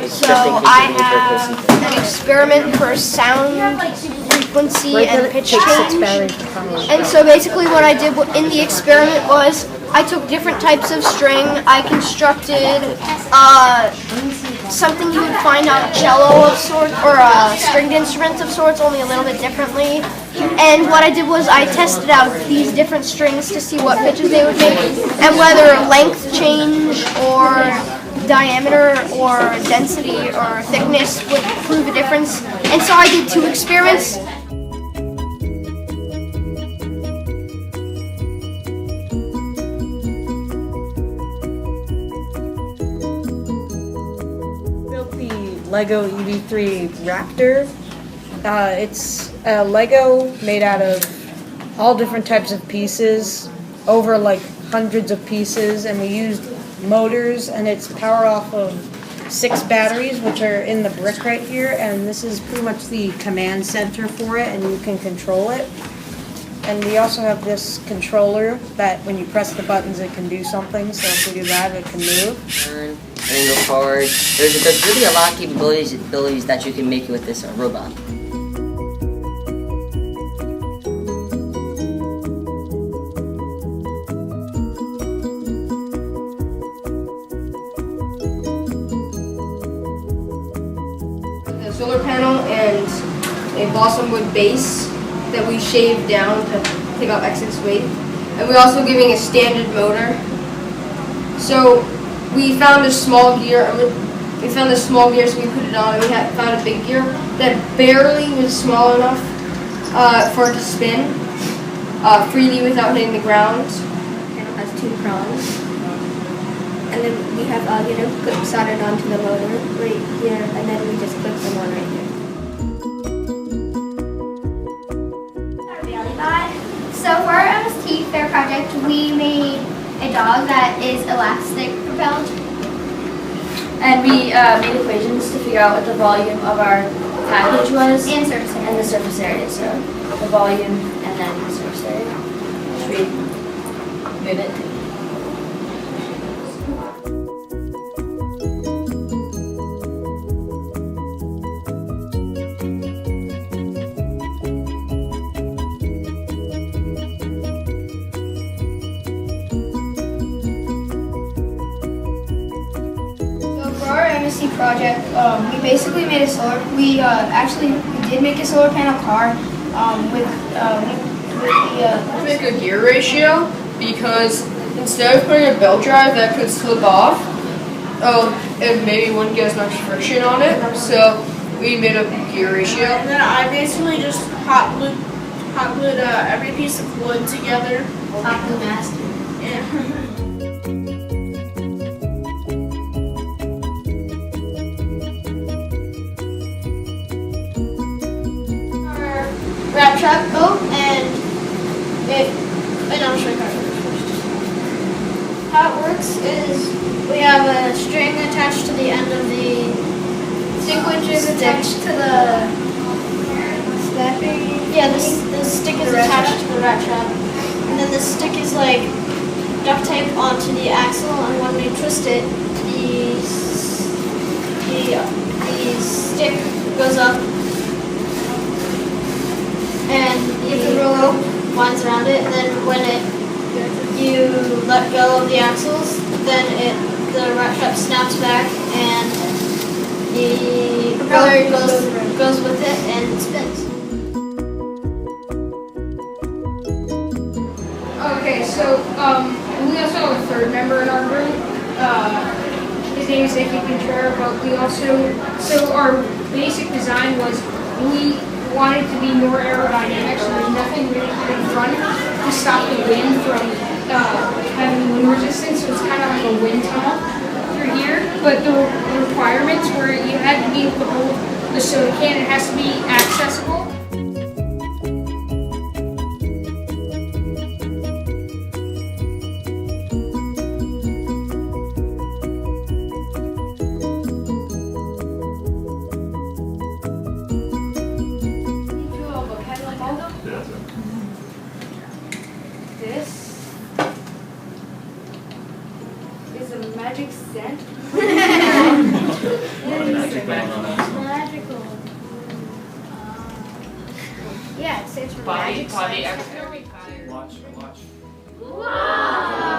So I have an experiment for sound frequency and pitch change. And so basically what I did in the experiment was I took different types of string. I constructed something you would find on a cello of sorts, or a stringed instrument of sorts, only a little bit differently. And what I did was I tested out these different strings to see what pitches they would make, and whether length change or diameter or density or thickness would prove a difference. And so I did 2 experiments. Built the Lego EV3 Raptor. It's a Lego made out of all different types of pieces, over like hundreds of pieces, and we used motors, and it's powered off of 6 batteries, which are in the brick right here, and this is pretty much the command center for it, and you can control it. And we also have this controller that when you press the buttons it can do something, so if we do that it can move. Turn and go forward. There's really a lot of capabilities that you can make with this robot. A solar panel and a balsam wood base that we shaved down to take off excess weight. And we're also giving a standard motor. So we found a small gear. We found a small gear, so we put it on, and we found a big gear that barely was small enough for it to spin freely without hitting the ground. It has 2 prongs. And then we have clips soldered onto the motor right here, and then we just clip them on right here. So for our MST Fair project, we made a dog that is elastic propelled. And we made equations to figure out what the volume of our package was. And surface area. And the surface area. So the volume and then the surface area. Should we move it? For our MST project, we basically made a solar. We did make a solar panel car with make a gear ratio, because instead of putting a belt drive that could slip off, and maybe wouldn't get as much friction on it. So we made a gear ratio. And then I basically just hot glued every piece of wood together. Hot glue master. Yeah. Wrap trap and I'll show you how it works first. How it works is we have a string attached to the end of the stick, which is attached to the snapping. Yeah, the stick is attached to the rat trap, and then the stick is like duct tape onto the axle, and when we twist it, the stick goes up. And the rope winds around it, and then when you let go of the axles, then the rat trap snaps back, and the propeller goes with it and spins. Okay, so we also have a third member in our group. His name is Icky Contreras, but we also, so our basic design was we wanted to be more aerodynamic, so there's nothing really in front to stop the wind from having wind resistance, so it's kind of like a wind tunnel through here. But the requirements were you had to be able to hold the soda can, it has to be accessible. This is a magic scent. Magical. Yeah, it stands for Body, magic. body, science. every Watch, watch. Wow.